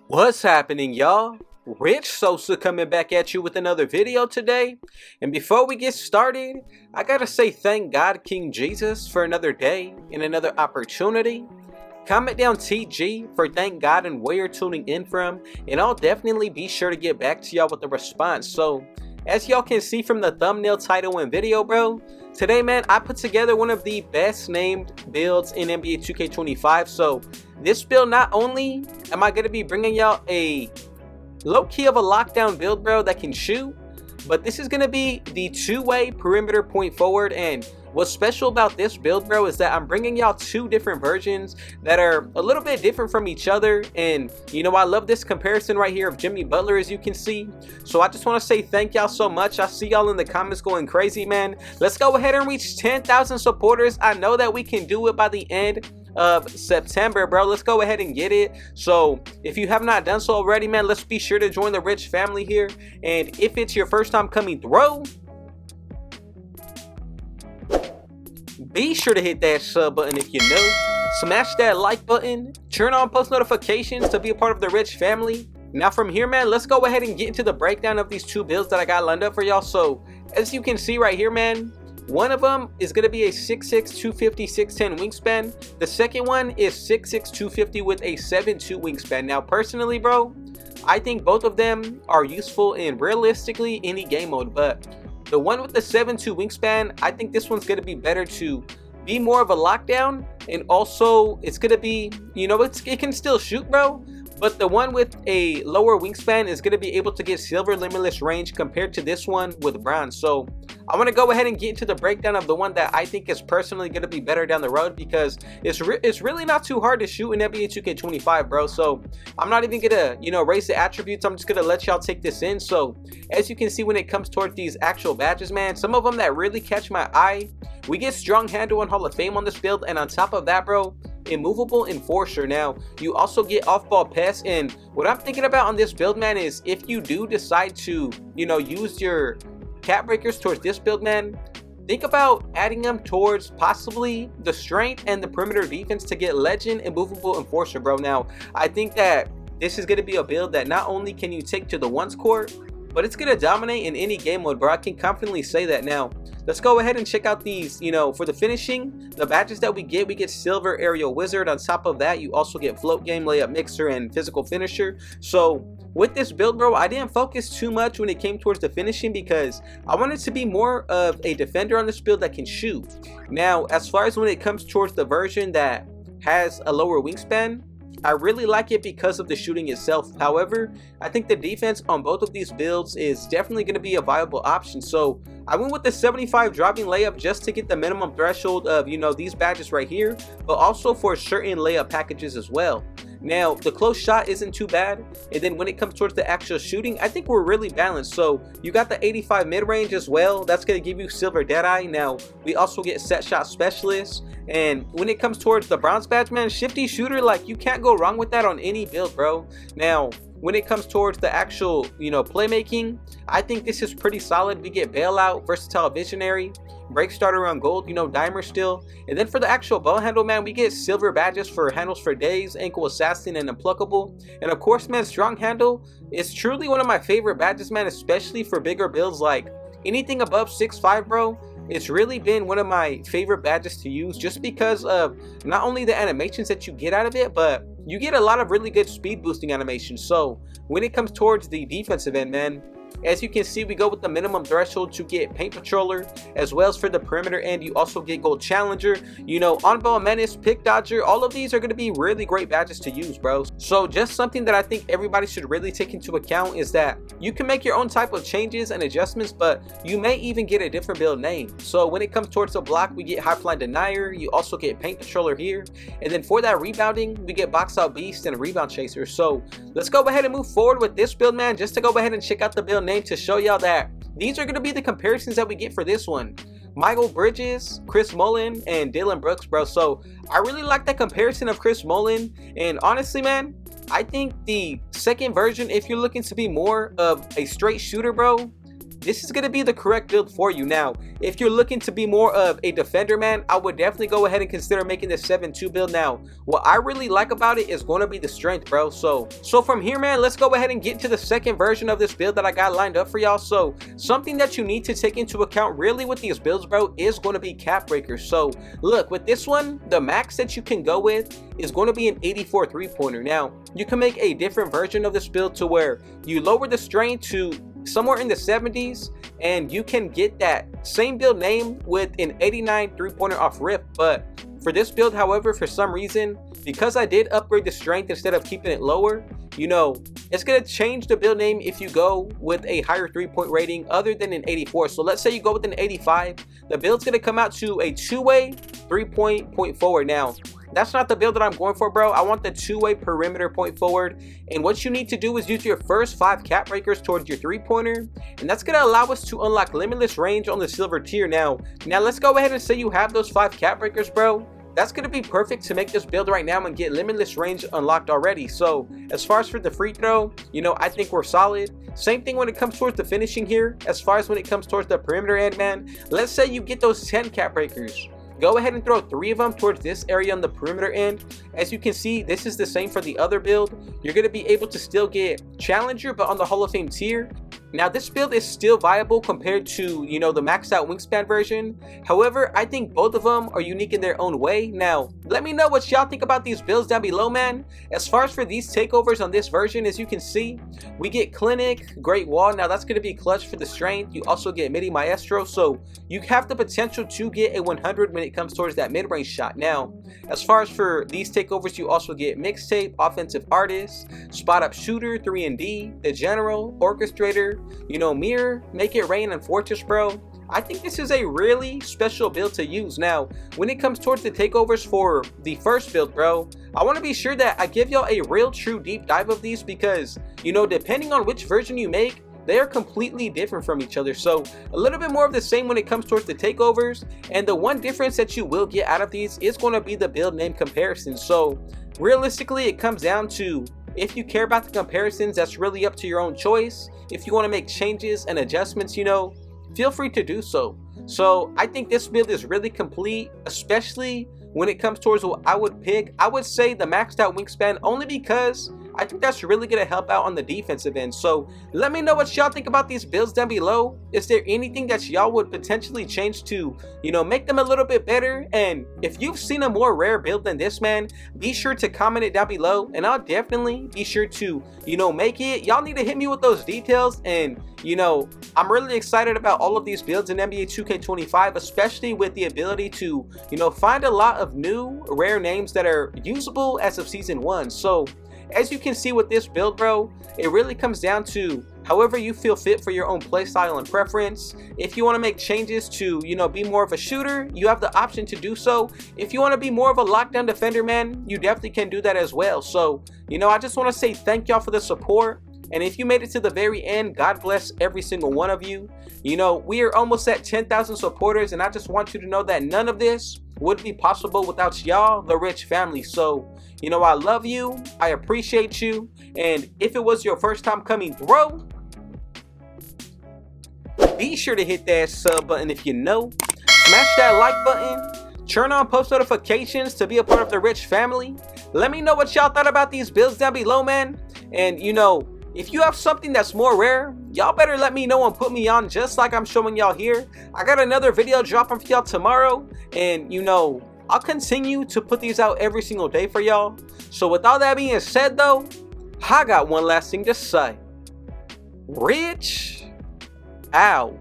What's happening, y'all? Rich Sosa coming back at you with another video today. And before we get started, I gotta say thank God King Jesus for another day and another opportunity. Comment down TG for thank God and where you're tuning in from, and I'll definitely be sure to get back to y'all with the response. So as y'all can see from the thumbnail, title, and video, bro, today, man, I put together one of the best named builds in NBA 2K25. So this build, not only am I going to be bringing y'all a low-key of a lockdown build, bro, that can shoot, but this is going to be the two-way perimeter point forward. And what's special about this build, bro, is that I'm bringing y'all two different versions that are a little bit different from each other. And, you know, I love this comparison right here of Jimmy Butler, as you can see. So I just want to say thank y'all so much. I see y'all in the comments going crazy, man. Let's go ahead and reach 10,000 supporters. I know that we can do it by the end of September, bro. Let's go ahead and get it. So if you have not done so already, man, let's be sure to join the Rich family here. And if it's your first time coming through, be sure to hit that sub button if you're new. Smash that like button. Turn on post notifications to be a part of the Rich family. Now from here, man, let's go ahead and get into the breakdown of these two builds that I got lined up for y'all. So as you can see right here, man, one of them is going to be a 6'6", 250, 6'10 wingspan. The second one is 6'6", 250 with a 7'2 wingspan. Now, personally, bro, I think both of them are useful in realistically any game mode. But the one with the 7'2 wingspan, I think this one's going to be better to be more of a lockdown. And also, it's going to be, you know, it can still shoot, bro. But the one with a lower wingspan is going to be able to get silver limitless range compared to this one with bronze. So I want to go ahead and get into the breakdown of the one that I think is personally going to be better down the road, because it's really not too hard to shoot in NBA 2K25, bro. So I'm not even going to, you know, raise the attributes. I'm just going to let y'all take this in. So as you can see, when it comes towards these actual badges, man, some of them that really catch my eye, we get strong handle and Hall of Fame on this build. And on top of that, bro, immovable enforcer. Now you also get off-ball pass. And what I'm thinking about on this build, man, is if you do decide to, you know, use your cap breakers towards this build, man, think about adding them towards possibly the strength and the perimeter defense to get legend immovable enforcer, bro. Now I think that this is going to be a build that not only can you take to the ones court, but it's going to dominate in any game mode, bro. I can confidently say that. Now let's go ahead and check out these, you know, for the finishing, the badges that we get silver aerial wizard. On top of that, you also get float game, layup mixer, and physical finisher. So with this build, bro, I didn't focus too much when it came towards the finishing, because I wanted to be more of a defender on this build that can shoot. Now as far as when it comes towards the version that has a lower wingspan, I really like it because of the shooting itself. However, I think the defense on both of these builds is definitely going to be a viable option. So I went with the 75 driving layup just to get the minimum threshold of, you know, these badges right here, but also for certain layup packages as well. Now the close shot isn't too bad, and then when it comes towards the actual shooting, I think we're really balanced. So you got the 85 mid-range as well. That's going to give you silver deadeye. Now we also get set shot specialist, and when it comes towards the bronze badge, man, shifty shooter, like you can't go wrong with that on any build, bro. Now when it comes towards the actual, you know, playmaking, I think this is pretty solid. We get bailout, versatile visionary, break starter on gold, you know, dimer still. And then for the actual ball handle, man, we get silver badges for handles for days, ankle assassin, and unpluckable. And of course, man, strong handle is truly one of my favorite badges, man, especially for bigger builds. Like anything above 6'5", bro, it's really been one of my favorite badges to use, just because of not only the animations that you get out of it, but you get a lot of really good speed boosting animations. So when it comes towards the defensive end, man, as you can see, we go with the minimum threshold to get paint patroller, as well as for the perimeter end, you also get gold challenger, you know, on ball menace, pick dodger. All of these are going to be really great badges to use, bro. So just something that I think everybody should really take into account is that you can make your own type of changes and adjustments, but you may even get a different build name. So when it comes towards the block, we get high flying denier, you also get paint patroller here, and then for that rebounding, we get box out beast and rebound chaser. So let's go ahead and move forward with this build, man, just to go ahead and check out the build name to show y'all that these are going to be the comparisons that we get for this one. Michael Bridges, Chris Mullin, and Dylan Brooks, bro. So I really like that comparison of Chris Mullin, and honestly, man, I think the second version, if you're looking to be more of a straight shooter, bro, this is going to be the correct build for you. Now, if you're looking to be more of a defender, man, I would definitely go ahead and consider making this 7-2 build. Now, what I really like about it is going to be the strength, bro. So from here, man, let's go ahead and get to the second version of this build that I got lined up for y'all. So something that you need to take into account really with these builds, bro, is going to be cap breakers. So look, with this one, the max that you can go with is going to be an 84 3-pointer. Now, you can make a different version of this build to where you lower the strain to somewhere in the 70s, and you can get that same build name with an 89 3-pointer off rip. But for this build, however, for some reason, because I did upgrade the strength instead of keeping it lower, you know, it's going to change the build name if you go with a higher 3-point rating other than an 84. So let's say you go with an 85, the build's going to come out to a 2-way 3-point forward. Now, that's not the build that I'm going for, bro. I want the 2-way perimeter point forward. And what you need to do is use your first 5 cap breakers towards your 3-pointer. And that's going to allow us to unlock limitless range on the silver tier. Now let's go ahead and say you have those 5 cap breakers, bro. That's going to be perfect to make this build right now and get limitless range unlocked already. So as far as for the free throw, you know, I think we're solid. Same thing when it comes towards the finishing here. As far as when it comes towards the perimeter end, man, let's say you get those 10 cap breakers. Go ahead and throw 3 of them towards this area on the perimeter end. As you can see, this is the same for the other build. You're going to be able to still get Challenger, but on the Hall of Fame tier. Now, this build is still viable compared to, you know, the maxed out wingspan version. However, I think both of them are unique in their own way. Now, let me know what y'all think about these builds down below, man. As far as for these takeovers on this version, as you can see, we get Clinic, Great Wall. Now, that's going to be clutch for the strength. You also get Midi Maestro, so you have the potential to get a 100 when it comes towards that mid-range shot. Now, as far as for these takeovers, you also get Mixtape, Offensive Artist, Spot Up Shooter, 3&D, The General, Orchestrator, you know, Mirror, Make It Rain, and Fortress, bro. I think this is a really special build to use. Now, when it comes towards the takeovers for the first build, bro, I want to be sure that I give y'all a real true deep dive of these because, you know, depending on which version you make, they are completely different from each other. So a little bit more of the same when it comes towards the takeovers, and the one difference that you will get out of these is going to be the build name comparison. So realistically, it comes down to, if you care about the comparisons, that's really up to your own choice. If you want to make changes and adjustments, you know, feel free to do so. So I think this build is really complete, especially when it comes towards what I would pick. I would say the maxed out wingspan, only because I think that's really going to help out on the defensive end. So let me know what y'all think about these builds down below. Is there anything that y'all would potentially change to, you know, make them a little bit better? And if you've seen a more rare build than this, man, be sure to comment it down below, and I'll definitely be sure to, you know, make it. Y'all need to hit me with those details. And, you know, I'm really excited about all of these builds in NBA 2K25, especially with the ability to, you know, find a lot of new rare names that are usable as of season 1. So as you can see with this build, bro, it really comes down to however you feel fit for your own playstyle and preference. If you want to make changes to, you know, be more of a shooter, you have the option to do so. If you want to be more of a lockdown defender, man, you definitely can do that as well. So, you know, I just want to say thank y'all for the support. And if you made it to the very end, God bless every single one of you. You know, we are almost at 10,000 supporters, and I just want you to know that none of this would be possible without y'all, the Rich family. So, you know, I love you, I appreciate you, and if it was your first time coming, bro, be sure to hit that sub button if you know, smash that like button, turn on post notifications to be a part of the Rich family. Let me know what y'all thought about these builds down below, man. And, you know, if you have something that's more rare, y'all better let me know and put me on, just like I'm showing y'all here. I got another video dropping for y'all tomorrow, and, you know, I'll continue to put these out every single day for y'all. So with all that being said, though, I got one last thing to say. Rich out.